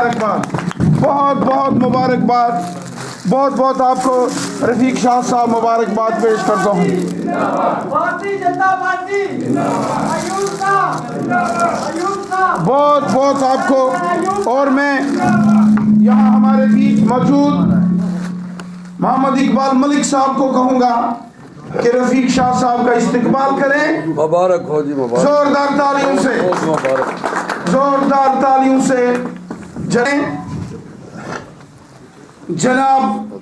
मुबारकबाद, बहुत बहुत मुबारकबाद। बहुत बहुत आपको रफीक शाह साहब मुबारकबाद पेश करता हूँ। भारतीय जनता पार्टी बहुत बहुत आपको। और मैं यहाँ हमारे बीच मौजूद मोहम्मद इकबाल मलिक साहब को कहूँगा कि रफीक शाह साहब का इस्तकबाल करें। मुबारक हो जी, मुबारक। जोरदार तालियों से, जोरदार तालियों से जनाब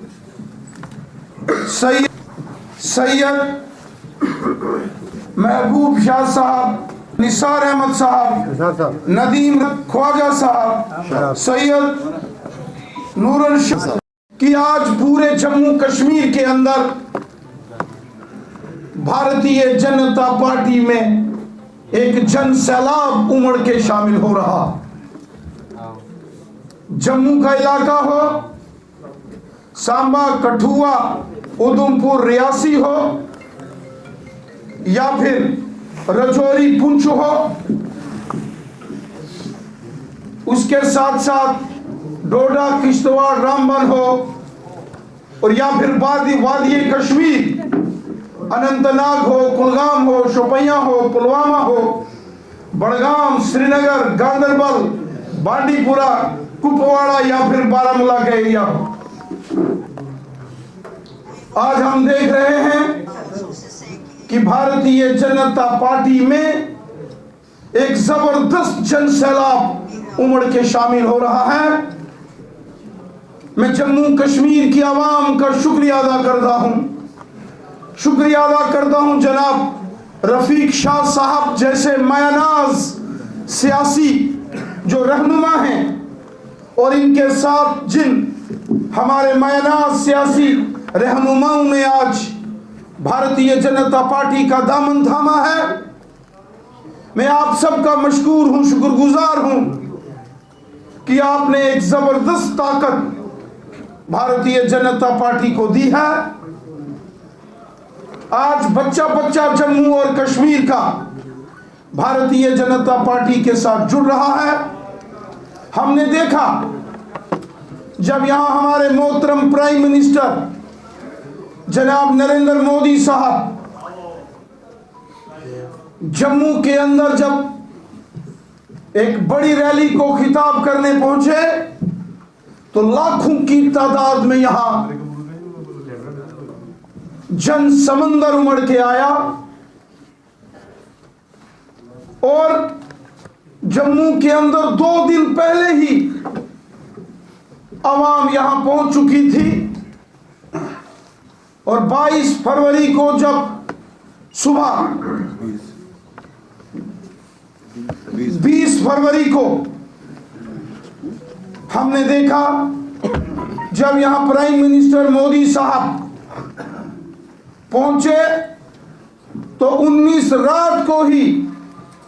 सैयद महबूब शाह साहब, निसार अहमद साहब, नदीम ख्वाजा साहब, सैयद नूरुल शाह कि आज पूरे जम्मू कश्मीर के अंदर भारतीय जनता पार्टी में एक जन सैलाब उमड़ के शामिल हो रहा। जम्मू का इलाका हो, सांबा, कठुआ, उधमपुर, रियासी हो, या फिर रजौरी, पुंछ हो, उसके साथ साथ डोडा, किश्तवाड़, रामबन हो, और या फिर वादी कश्मीर, अनंतनाग हो, कुलगाम हो, शोपियां हो, पुलवामा हो, बड़गाम, श्रीनगर, गांदरबल, बांडीपुरा, कुपवाड़ा या फिर बारामूला का एरिया हो। आज हम देख रहे हैं कि भारतीय जनता पार्टी में एक जबरदस्त जन सैलाब उमड़ के शामिल हो रहा है। मैं जम्मू कश्मीर की आवाम का शुक्रिया अदा करता हूं, शुक्रिया अदा करता हूं जनाब रफीक शाह साहब जैसे मायानाज सियासी जो रहनुमा हैं, और इनके साथ जिन हमारे मायानाज सियासी रहनुमाओं ने आज भारतीय जनता पार्टी का दामन थामा है। मैं आप सबका मशकूर हूं, शुक्रगुजार हूं कि आपने एक जबरदस्त ताकत भारतीय जनता पार्टी को दी है। आज बच्चा बच्चा जम्मू और कश्मीर का भारतीय जनता पार्टी के साथ जुड़ रहा है। हमने देखा जब यहां हमारे मोहतरम प्राइम मिनिस्टर जनाब नरेंद्र मोदी साहब जम्मू के अंदर जब एक बड़ी रैली को खिताब करने पहुंचे तो लाखों की तादाद में यहां जन समंदर उमड़ के आया, और जम्मू के अंदर 2 दिन पहले ही आवाम यहां पहुंच चुकी थी, और 22 फरवरी को जब सुबह 20 फरवरी को हमने देखा जब यहां प्राइम मिनिस्टर मोदी साहब पहुंचे तो 19 रात को ही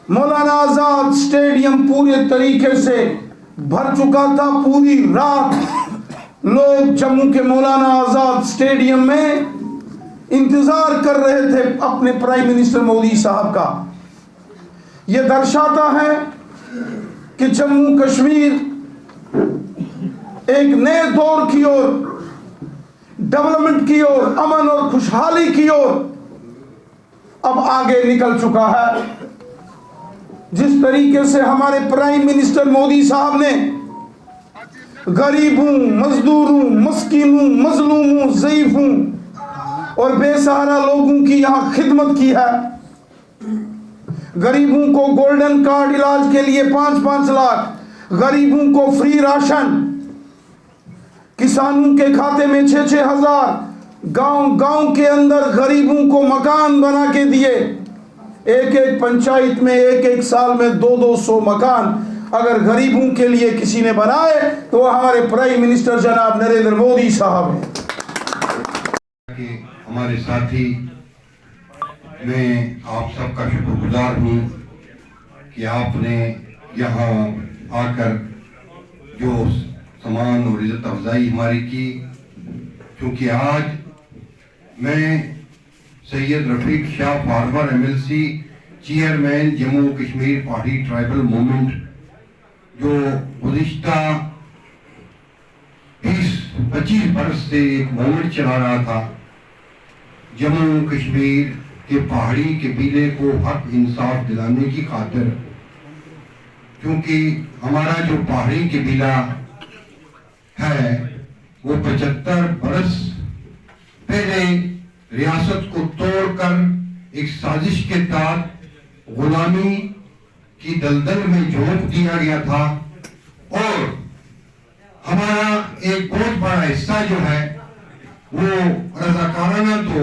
मौलाना आजाद स्टेडियम पूरे तरीके से भर चुका था। पूरी रात लोग जम्मू के मौलाना आजाद स्टेडियम में इंतजार कर रहे थे अपने प्राइम मिनिस्टर मोदी साहब का। यह दर्शाता है कि जम्मू कश्मीर एक नए दौर की ओर, डेवलपमेंट की ओर, अमन और खुशहाली की ओर अब आगे निकल चुका है। जिस तरीके से हमारे प्राइम मिनिस्टर मोदी साहब ने गरीबों, मजदूरों, मस्कीनों, मजलूमों, ज़ईफों और बेसहारा लोगों की यहां खिदमत की है। गरीबों को गोल्डन कार्ड इलाज के लिए 5-5 लाख, गरीबों को फ्री राशन, किसानों के खाते में 6-6 हजार, गांव के अंदर गरीबों को मकान बना के दिए। एक पंचायत में एक साल में 200 मकान अगर गरीबों के लिए किसी ने बनाए तो वह हमारे प्राइम मिनिस्टर जनाब नरेंद्र मोदी साहब हैं। हमारे साथी, मैं आप सबका शुक्रगुजार हूँ कि आपने यहाँ आकर जो सम्मान और इज्जत अफजाई हमारी की। क्योंकि आज मैं Syed Rafiq Shah farmer MLC chairman Jammu Kashmir party tribal movement जो गुज़िश्ता 25 बरस से एक मूवमेंट चला रहा था जम्मू कश्मीर के पहाड़ी कबीले को हक इंसाफ दिलाने की खातिर, क्योंकि हमारा जो पहाड़ी कबीला है वो 75 बरस पहले रियासत को तोड़कर एक साजिश के तहत गुलामी की दलदल में झोंक दिया गया था और हमारा एक बहुत बड़ा हिस्सा जो है वो रजाकाराना तो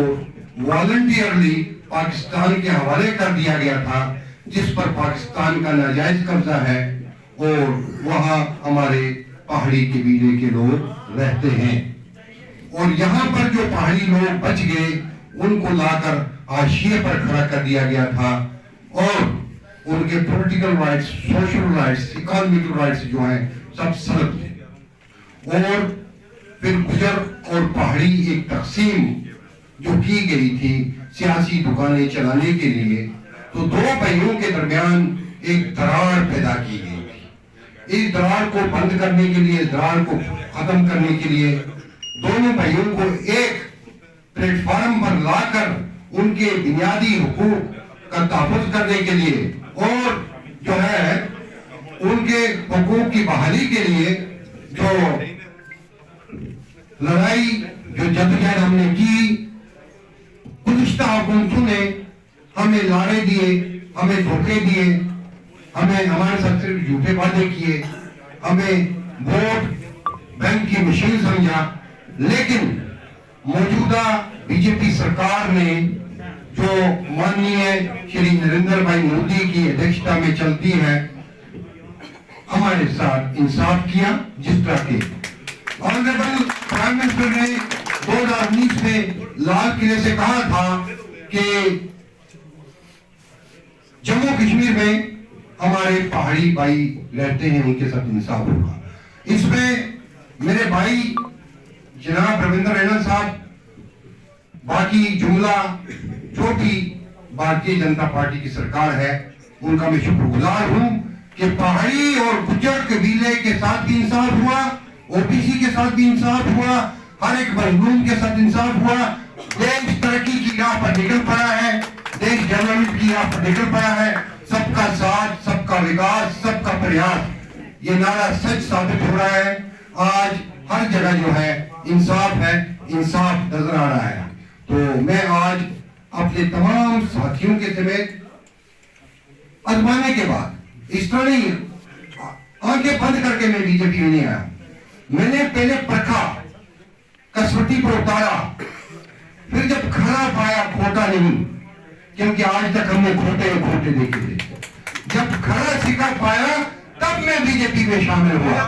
वॉलंटियरली पाकिस्तान के हवाले कर दिया गया था, जिस पर पाकिस्तान का नाजायज कब्जा है और वहां हमारे पहाड़ी कबीले के लोग रहते हैं। और यहाँ पर जो पहाड़ी लोग बच गए उनको लाकर हाशिए पर खड़ा कर दिया गया था और उनके political rights, social rights, economical rights जो हैं सब सलब थे। और फिर गुजर और पहाड़ी एक तकसीम जो की गई थी सियासी दुकानें चलाने के लिए, तो दो भाइयों के दरमियान एक दरार पैदा की गई थी। इस दरार को बंद करने के लिए, दरार को खत्म करने के लिए दोनों भाइयों को एक प्लेटफॉर्म पर लाकर उनके बुनियादी हुकूक का तहफ़्फ़ुज़ करने के लिए और जो है उनके हुकूक की बहाली के लिए जो लड़ाई, जो जद्दोजहद हमने की, गुज़िश्ता हुकूमतों ने हमें लारे दिए, हमें धोखे दिए, हमें हमारे साथ सिर्फ झूठे वादे किए, हमें वोट बैंक की मशीन समझा। लेकिन मौजूदा बीजेपी सरकार ने जो माननीय श्री नरेंद्र भाई मोदी की अध्यक्षता में चलती है, हमारे साथ इंसाफ किया। जिस तरह के ऑनरेबल प्राइम मिनिस्टर ने 2019 में लाल किले से कहा था कि जम्मू कश्मीर में हमारे पहाड़ी भाई रहते हैं, उनके साथ इंसाफ होगा। इसमें मेरे भाई जनाब रविंद्र रैना साहब, बाकी जुमला जो भी भारतीय जनता पार्टी की सरकार है, उनका मैं शुक्रगुजार हूं कि पहाड़ी और गुज्जर कबीले के साथ भी इंसाफ हुआ, ओबीसी के साथ भी इंसाफ हुआ, हर एक मजलूम के साथ इंसाफ हुआ। देश तरक्की की राह पर निकल पड़ा है, देश डेवलपमेंट की राह पर निकल पड़ा है। सबका साथ, सबका विकास, सबका प्रयास, ये नारा सच साबित हो रहा है। आज हर जगह जो है इंसाफ है, इंसाफ नजर आ रहा है। तो मैं आज अपने तमाम साथियों के समेत आजमाने के बाद, इस तरह नहीं आंखें बंद करके मैं बीजेपी में नहीं आया, मैंने पहले परखा, कसौटी पर उतारा, फिर जब खरा पाया खोटा नहीं, क्योंकि आज तक हमने खोटे देखे थे। जब खरा शिकार पाया तब मैं बीजेपी में शामिल हुआ।